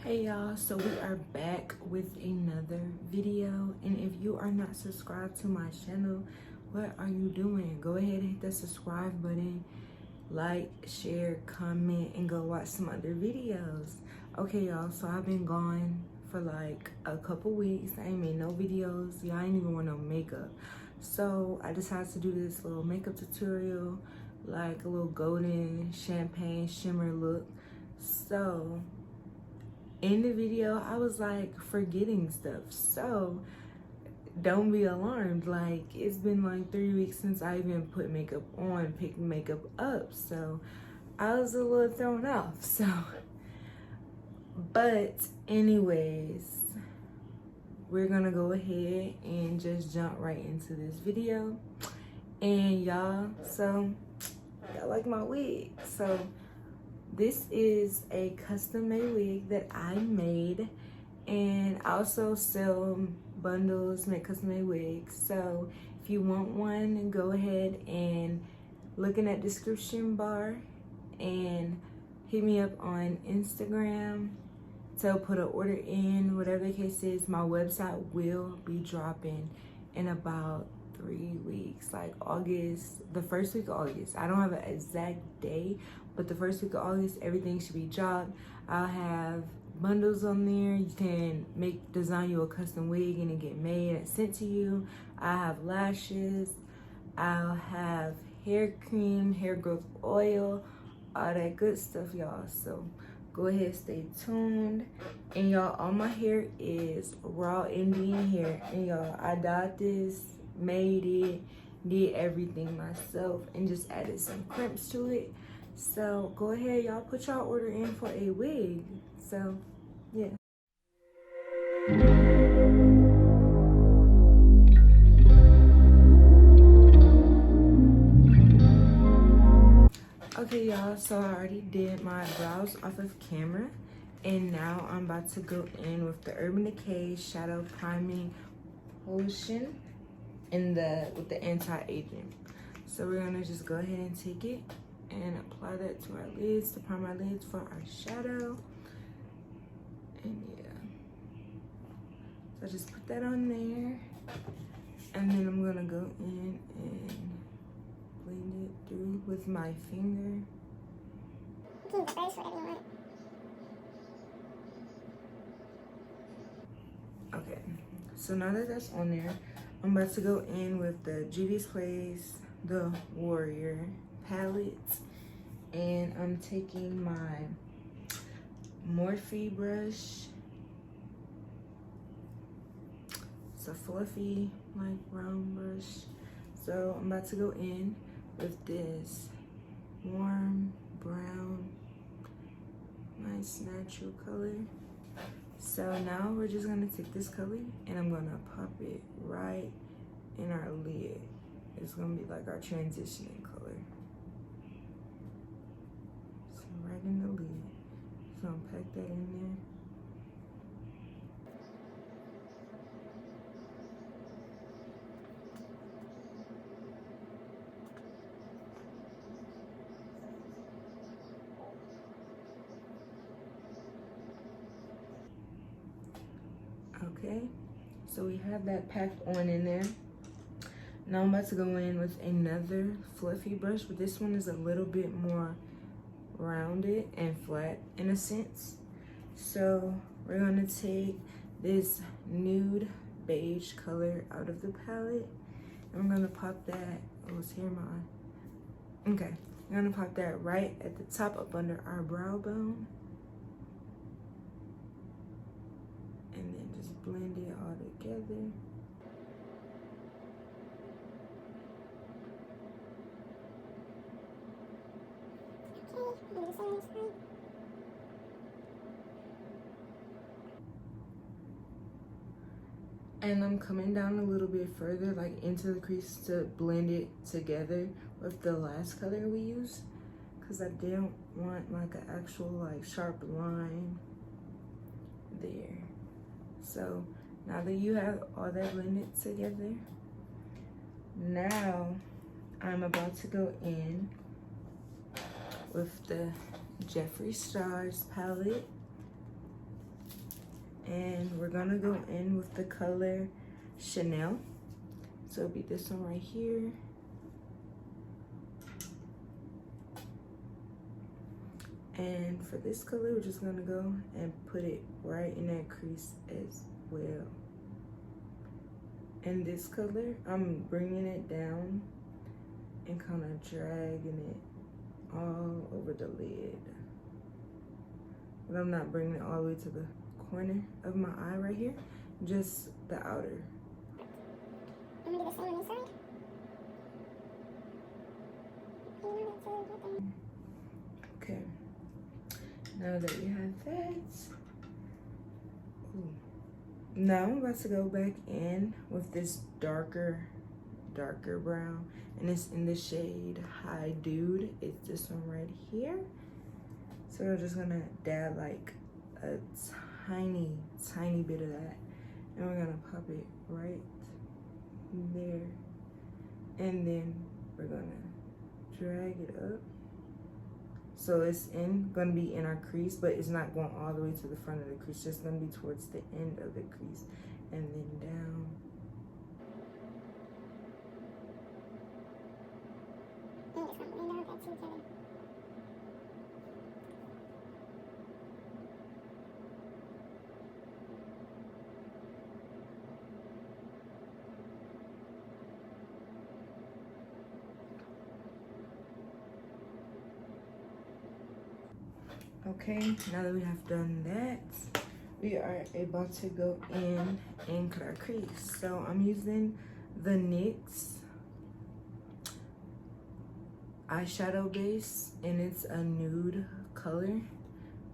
Hey y'all, so we are back with another video, and if you are not subscribed to my channel, what are you doing? Go ahead and hit the subscribe button, like, share, comment, and go watch some other videos. Okay y'all, so I've been gone for like a couple weeks. I ain't made no videos. Y'all ain't even wear no makeup, so I decided to do this little makeup tutorial, like a little golden champagne shimmer look. So in the video, I was like forgetting stuff, so don't be alarmed. Like, it's been like 3 weeks since I even put makeup on, picked makeup up, so I was a little thrown off. So, but anyways, we're gonna go ahead and just jump right into this video. And y'all, so y'all like my wig. So this is a custom-made wig that I made, and I also sell bundles, make custom-made wigs. So if you want one, go ahead and look in that description bar and hit me up on Instagram to put an order in. Whatever the case is, my website will be dropping in about 3 weeks, like August, the first week of August. I don't have an exact day, but the first week of August, everything should be dropped. I'll have bundles on there. You can design you a custom wig and it get made and sent to you. I have lashes. I'll have hair cream, hair growth oil, all that good stuff, y'all. So go ahead, stay tuned. And y'all, all my hair is raw Indian hair. And y'all, I dyed this, made it, did everything myself, and just added some crimps to it. So go ahead, y'all, put y'all order in for a wig. So yeah. Okay y'all, so I already did my brows off of camera, and now I'm about to go in with the Urban Decay Shadow Priming Potion with the anti-aging. So we're gonna just go ahead and take it and apply that to our lids to prime our lids for our shadow. And yeah, so I just put that on there, and then I'm gonna go in and blend it through with my finger. You can use the brush, whatever you want. Okay, so now that that's on there, I'm about to go in with the Juvia's Place, the Warrior palette, and I'm taking my Morphe brush. It's a fluffy, like, round brush. So I'm about to go in with this warm brown, nice natural color. So now we're just gonna take this color and I'm gonna pop it right in our lid. It's gonna be like our transitioning color. So right in the lid. So I'm pack that in there. Okay, so we have that packed on in there. Now I'm about to go in with another fluffy brush, but this one is a little bit more rounded and flat in a sense. So we're gonna take this nude beige color out of the palette, and we're gonna pop that, oh, it's here my, okay. We're gonna pop that right at the top up under our brow bone. And then just blend it all together. And I'm coming down a little bit further, like into the crease, to blend it together with the last color we used, because I didn't want like an actual like sharp line there. So now that you have all that blended together, now I'm about to go in with the Jeffree Stars palette And we're gonna go in with the color Chanel. So it'll be this one right here. And for this color, we're just gonna go and put it right in that crease as well. And this color, I'm bringing it down and kind of dragging it all over the lid. But I'm not bringing it all the way to the corner of my eye right here, just the outer. I'm gonna do the same on this side. Okay, now that we have that, ooh. Now I'm about to go back in with this darker brown, and it's in the shade Hi Dude. It's this one right here. So we're just gonna dab like a tiny bit of that, and we're gonna pop it right there, and then we're gonna drag it up. So it's gonna be in our crease, but it's not going all the way to the front of the crease. It's just gonna be towards the end of the crease, and then down. I'm just gonna blend all that together. Okay, now that we have done that, we are about to go in and cut our crease. So I'm using the NYX eyeshadow base, and it's a nude color.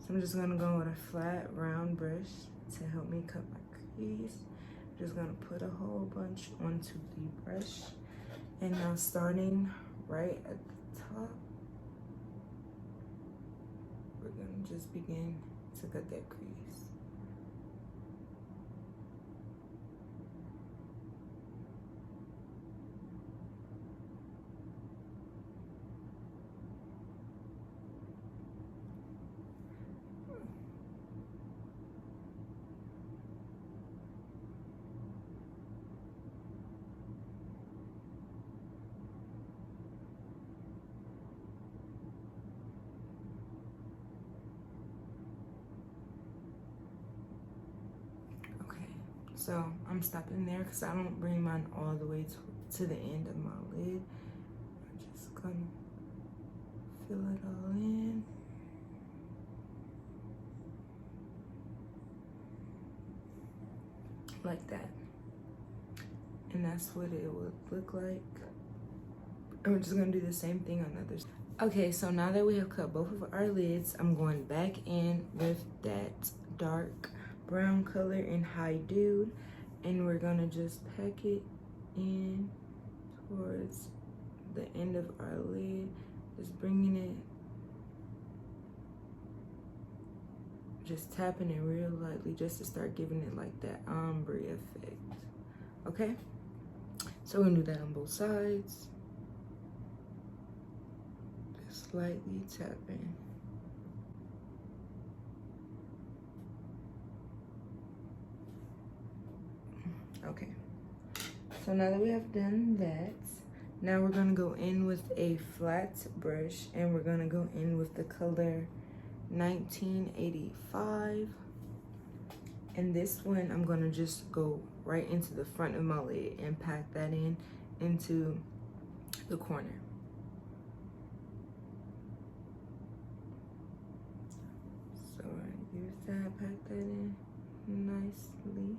So I'm just gonna go with a flat round brush to help me cut my crease. I'm just gonna put a whole bunch onto the brush. And now starting right at the top, we're gonna just begin to cut that crease. So I'm stopping there because I don't bring mine all the way to the end of my lid. I'm just gonna fill it all in. Like that. And that's what it would look like. And we're just gonna do the same thing on the other side. Okay, so now that we have cut both of our lids, I'm going back in with that dark brown color in Hi Dude, and we're gonna just pack it in towards the end of our lid, just bringing it, just tapping it real lightly just to start giving it like that ombre effect. Okay, so we're gonna do that on both sides, just slightly tapping. Okay, so now that we have done that, now we're gonna go in with a flat brush, and we're gonna go in with the color 1985. And this one, I'm gonna just go right into the front of my lid and pack that in into the corner. So I use that, pack that in nicely.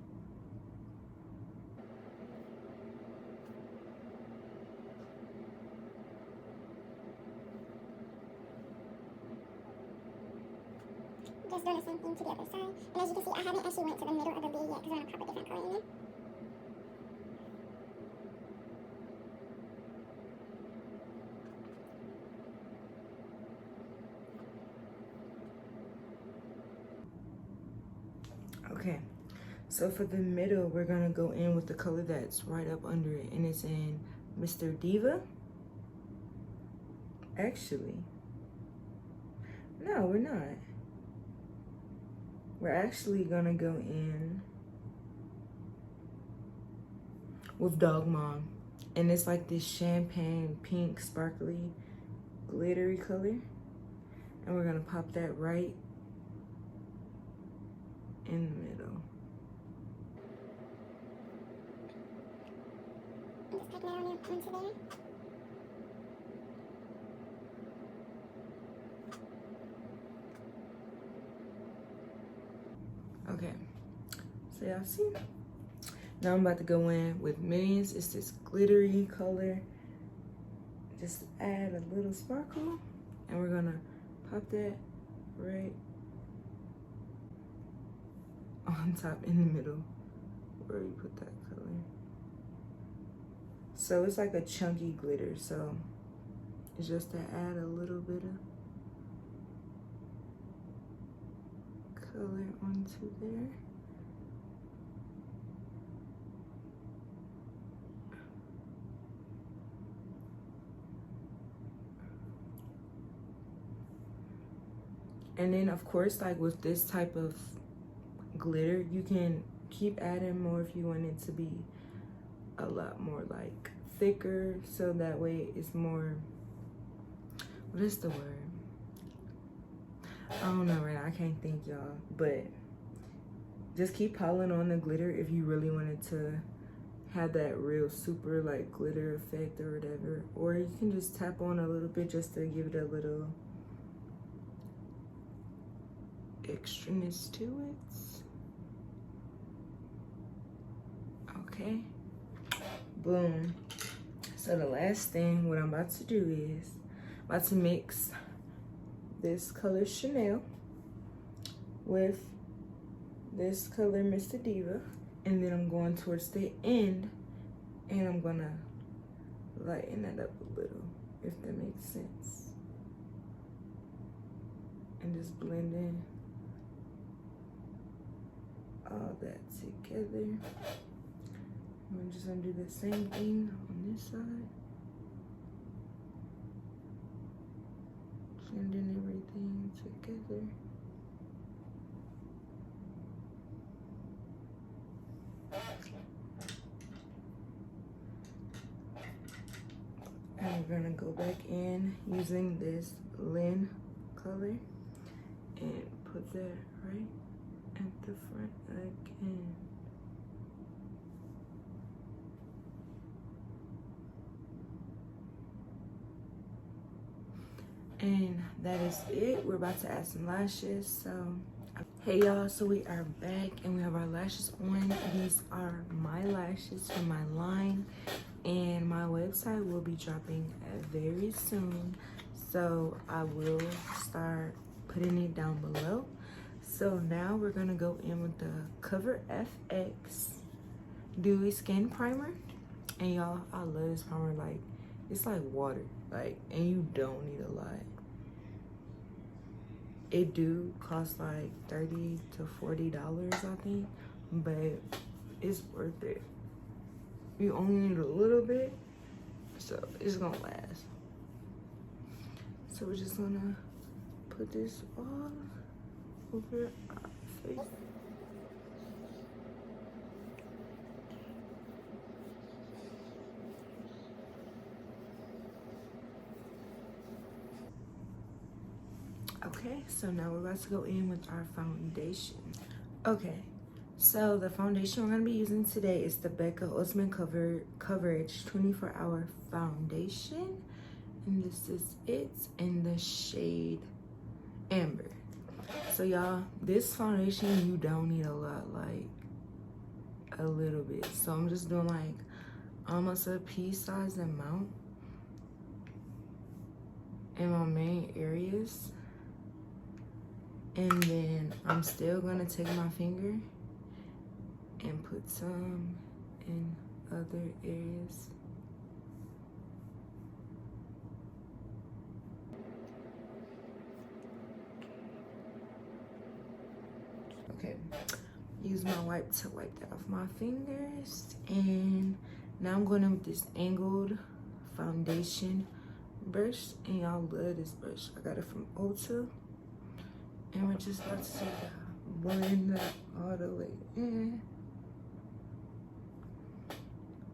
Just doing the same thing to the other side. And as you can see, I haven't actually went to the middle of the lid yet because I want to pop a different color in there. Okay, so for the middle, we're gonna go in with the color that's right up under it, and it's in Mr. Diva. Actually, no, we're not. we're actually gonna go in with Dog Mom. And it's like this champagne pink sparkly glittery color. And we're gonna pop that right in the middle. I'm just putting that on onto there. Okay, so y'all see? Now I'm about to go in with Millions. It's this glittery color. Just add a little sparkle. And we're gonna pop that right on top in the middle where you put that color. So it's like a chunky glitter. So it's just to add a little bit of color onto there. And then of course, like with this type of glitter, you can keep adding more if you want it to be a lot more like thicker, so that way it's more, what is the word? I don't know right now, I can't think, y'all, but just keep piling on the glitter if you really wanted to have that real super like glitter effect or whatever. Or you can just tap on a little bit just to give it a little extraness to it. Okay, boom. So the last thing, what I'm about to do is about to mix this color Chanel with this color Mr. Diva, and then I'm going towards the end and I'm gonna lighten it up a little, if that makes sense, and just blend in all that together. I'm just gonna do the same thing on this side. Blending everything together. And we're gonna go back in using this Lin color and put that right at the front again. And that is it. We're about to add some lashes. So, hey y'all, so we are back and we have our lashes on. These are my lashes from my line, and my website will be dropping very soon. So I will start putting it down below. So now we're gonna go in with the Cover FX Dewy Skin Primer. And y'all, I love this primer. Like, it's like water, like, and you don't need a lot. It do cost like $30 to $40, I think, but it's worth it. You only need a little bit, so it's gonna last. So we're just gonna put this all over our face. Okay, so now we're about to go in with our foundation. Okay, so the foundation we're gonna be using today is the Becca Ultimate Coverage 24-Hour Foundation. And this is it in the shade Amber. So y'all, this foundation, you don't need a lot, like a little bit. So I'm just doing like almost a pea-sized amount in my main areas. And then I'm still gonna take my finger and put some in other areas. Okay, use my wipe to wipe that off my fingers. And now I'm going in with this angled foundation brush. And y'all love this brush. I got it from Ulta. And we're just about to take a blend that all the way in.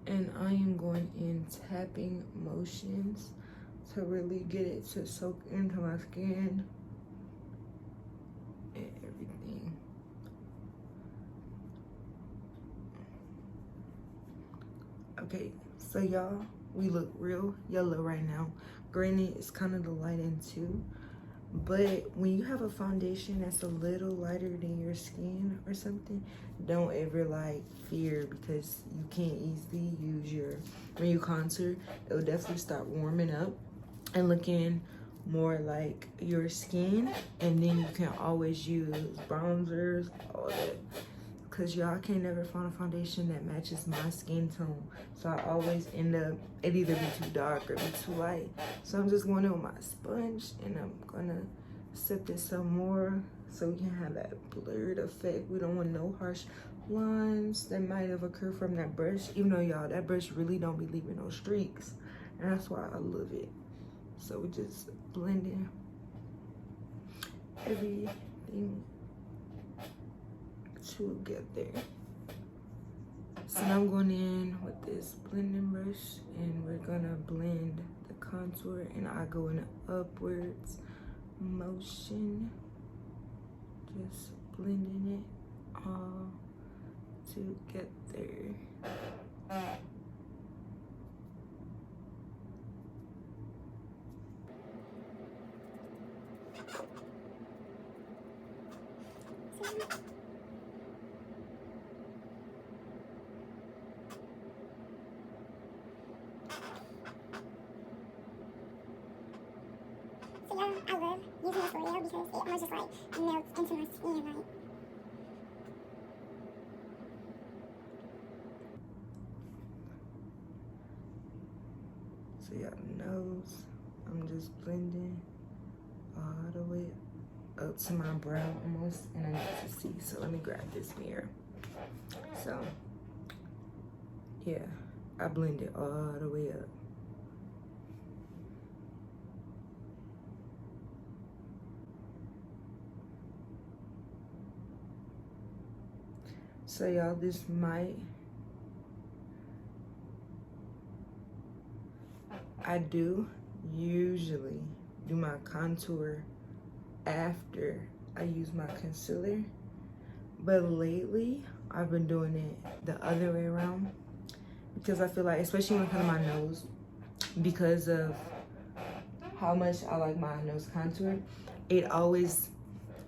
And I am going in tapping motions to really get it to soak into my skin and everything. Okay, so y'all, we look real yellow right now. Granted, it's kind of the lighting too, but when you have a foundation that's a little lighter than your skin or something, don't ever like fear, because you can't easily use your, when you contour, it'll definitely start warming up and looking more like your skin, and then you can always use bronzers, all that, because y'all can't never find a foundation that matches my skin tone. So I always end up, it either be too dark or be too light. So I'm just going in with my sponge, and I'm gonna set this some more so we can have that blurred effect. We don't want no harsh lines that might have occurred from that brush, even though y'all, that brush really don't be leaving no streaks, and that's why I love it. So we just blending everything together. So now I'm going in with this blending brush, and we're gonna blend the contour, and I go in an upwards motion, just blending it all together. So yeah, I love using this L'Oreal because it almost just like melts into my skin, like. So y'all nose, I'm just blending all the way up to my brow almost, and I need to see, so let me grab this mirror. So yeah, I blend it all the way up. So y'all, this might, I do usually do my contour after I use my concealer, but lately I've been doing it the other way around, because I feel like, especially when it comes to my nose, because of how much I like my nose contour, it always,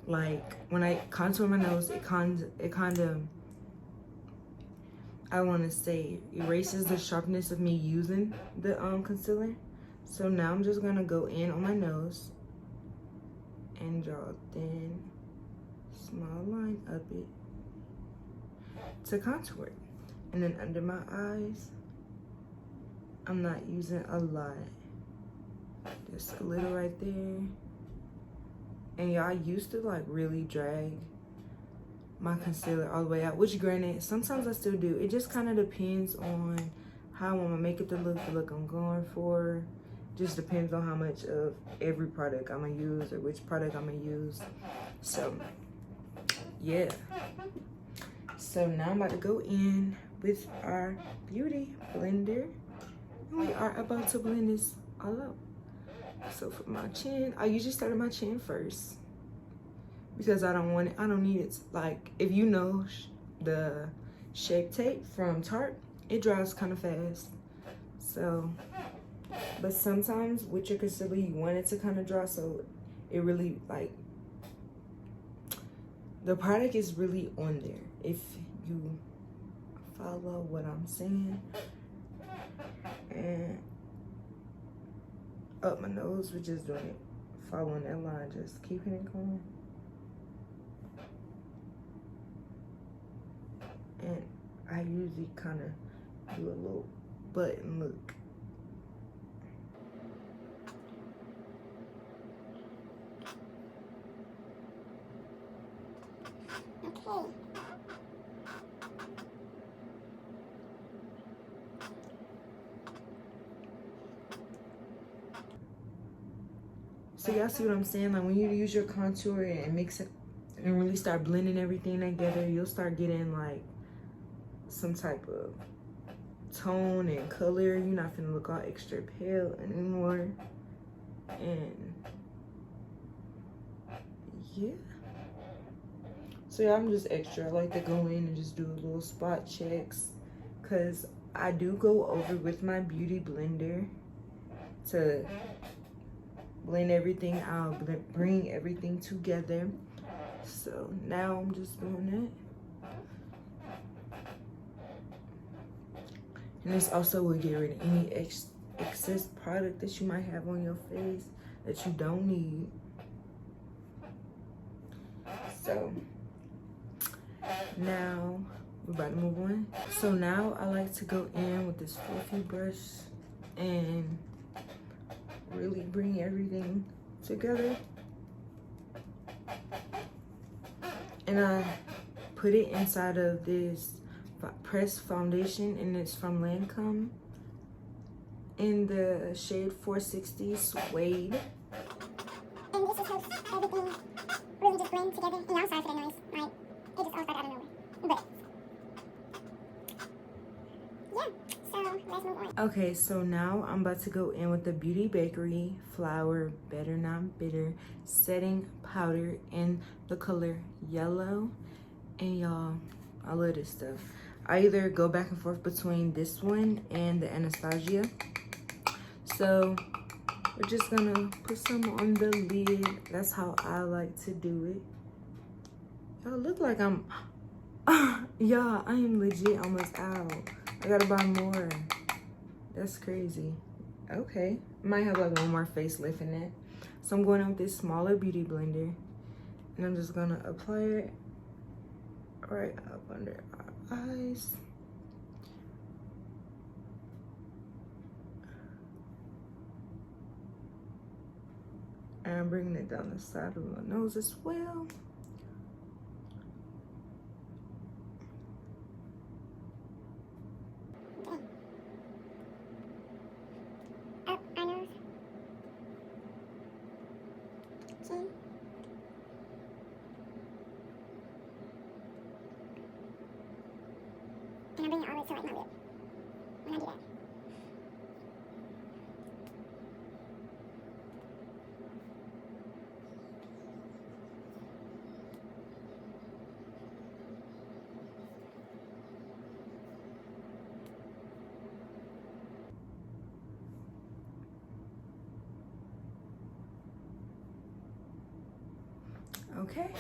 like, when I contour my nose, it kind of, I want to say, erases the sharpness of me using the concealer. So now I'm just gonna go in on my nose and draw a thin, small line up it to contour it. And then under my eyes, I'm not using a lot, just a little right there. And y'all, used to like really drag my concealer all the way out, which granted, sometimes I still do. It just kind of depends on how I want my makeup to look, the look I'm going for. Just depends on how much of every product I'm gonna use or which product I'm gonna use. So yeah. So now I'm about to go in with our beauty blender. We are about to blend this all out. So for my chin, I usually start at my chin first, because I don't want it, I don't need it. Like, if you know the Shape Tape from Tarte, it dries kind of fast. So, but sometimes with your concealer, you want it to kind of dry, so it really, like, the product is really on there, if you follow what I'm saying. And up my nose, we're just doing it, following that line, just keeping it going. And I usually kind of do a little button look. Okay. So y'all see what I'm saying? Like, when you use your contour and mix it and really start blending everything together, you'll start getting like some type of tone and color. You're not gonna look all extra pale anymore. And yeah, so yeah, I'm just extra. I like to go in and just do little spot checks, because I do go over with my beauty blender to blend everything out, bring everything together. So now I'm just doing it. And this also will get rid of any excess product that you might have on your face that you don't need. So now we're about to move on. So now I like to go in with this fluffy brush and really bring everything together. And I put it inside of this pressed foundation, and it's from Lancome in the shade 460 Suede. And this just helps everything really just blend together. And y'all sorry for that noise. Like, it just all started out of nowhere. But yeah, so let's move on. Okay, so now I'm about to go in with the Beauty Bakery Flower Better Not Bitter setting powder in the color yellow. And y'all, I love this stuff. I either go back and forth between this one and the Anastasia. So we're just gonna put some on the lid. That's how I like to do it. Y'all look like I'm, y'all, I am legit almost out. I gotta buy more. That's crazy. Okay, might have like one more facelift in that. So I'm going in with this smaller beauty blender, and I'm just gonna apply it right up under our eyes. And I'm bringing it down the side of my nose as well. Up our nose. Chin. And I'm bringing it all the way to like my lip when I do that. Okay,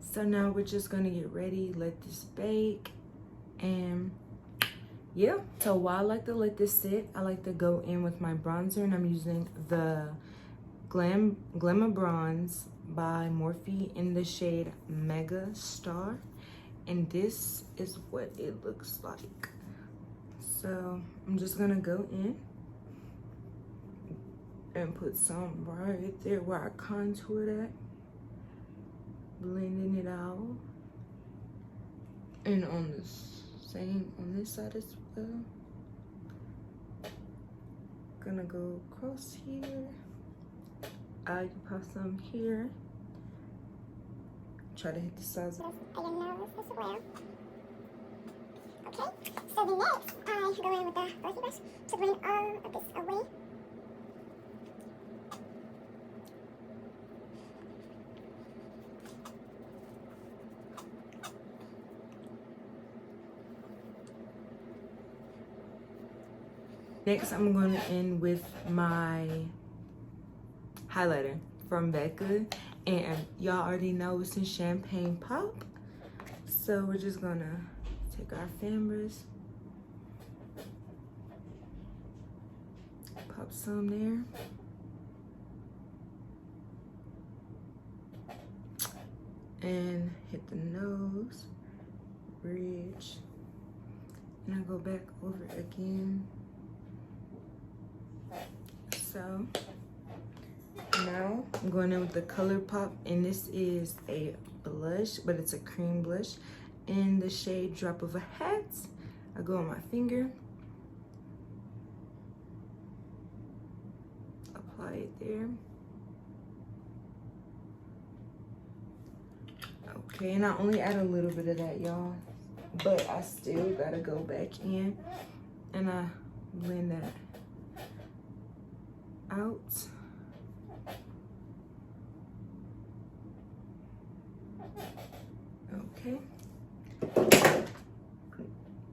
so now we're just gonna get ready, let this bake. And yeah, so while I like to let this sit, I like to go in with my bronzer, and I'm using the Glamour Bronze by Morphe in the shade Mega Star, and this is what it looks like. So I'm just gonna go in and put some right there where I contoured at, blending it out, and on this same on this side as well. Gonna go across here. I can pop some here. Try to hit the sides. I your nose as well. Okay, so the next I go in with the fluffy brush to blend all of this away. Next, I'm going to end with my highlighter from Becca, and y'all already know it's in Champagne Pop. So we're just gonna take our fan brush, pop some there, and hit the nose, bridge, and I go back over again. So now I'm going in with the ColourPop, and this is a blush, but it's a cream blush in the shade Drop of a Hat. I go on my finger, apply it there, Okay, and I only add a little bit of that, y'all, but I still gotta go back in and I blend that out. Okay.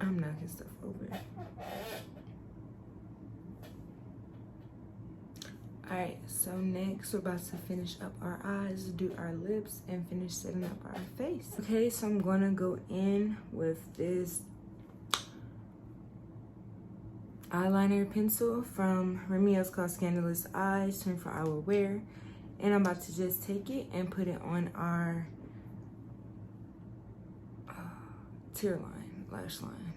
I'm knocking stuff over. Alright, so next we're about to finish up our eyes, do our lips, and finish setting up our face. Okay, so I'm gonna go in with this eyeliner pencil from Remy. It's called Scandalous Eyes 24-hour wear, and I'm about to just take it and put it on our tear line, lash line.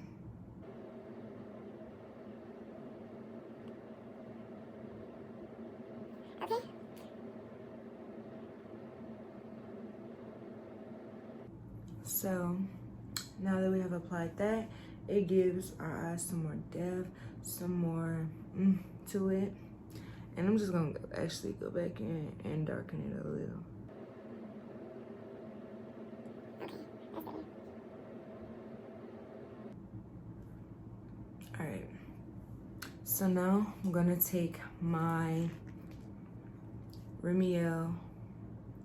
Okay. So now that we have applied that, it gives our eyes some more depth, some more to it. And I'm just gonna actually go back in and darken it a little. All right, so now I'm gonna take my Remy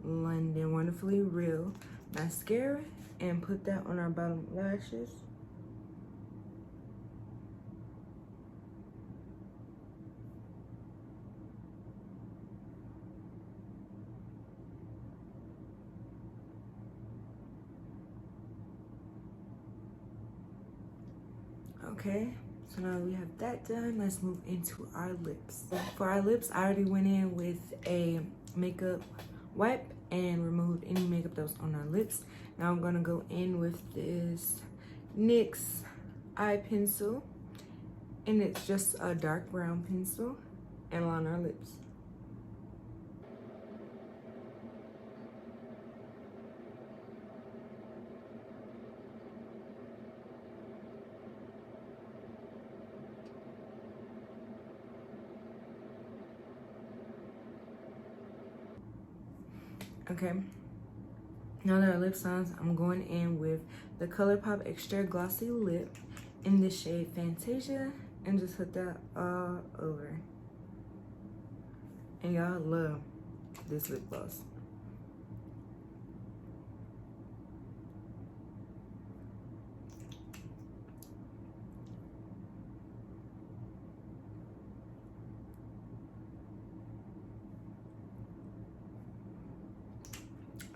London Wonderfully Real mascara and put that on our bottom lashes. Okay, so now we have that done. Let's move into our lips. For our lips, I already went in with a makeup wipe and removed any makeup that was on our lips. Now I'm gonna go in with this NYX eye pencil, and it's just a dark brown pencil, and line our lips. Okay, now that our lips on, I'm going in with the ColourPop Extra Glossy Lip in the shade Fantasia and just put that all over. And y'all love this lip gloss.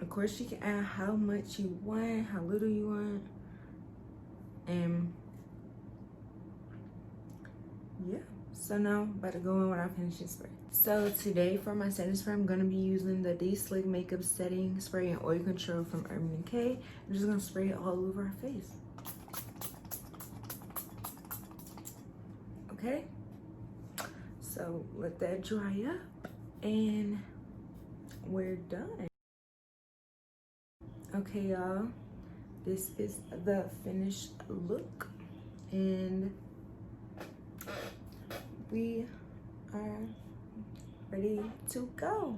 Of course, you can add how much you want, how little you want, and yeah. So now, I'm about to go in with our finishing spray. So today for my setting spray, I'm gonna be using the De-Slick Makeup Setting Spray and Oil Control from Urban Decay. I'm just gonna spray it all over our face. Okay, so let that dry up and we're done. Okay, y'all, this is the finished look, and we are ready to go.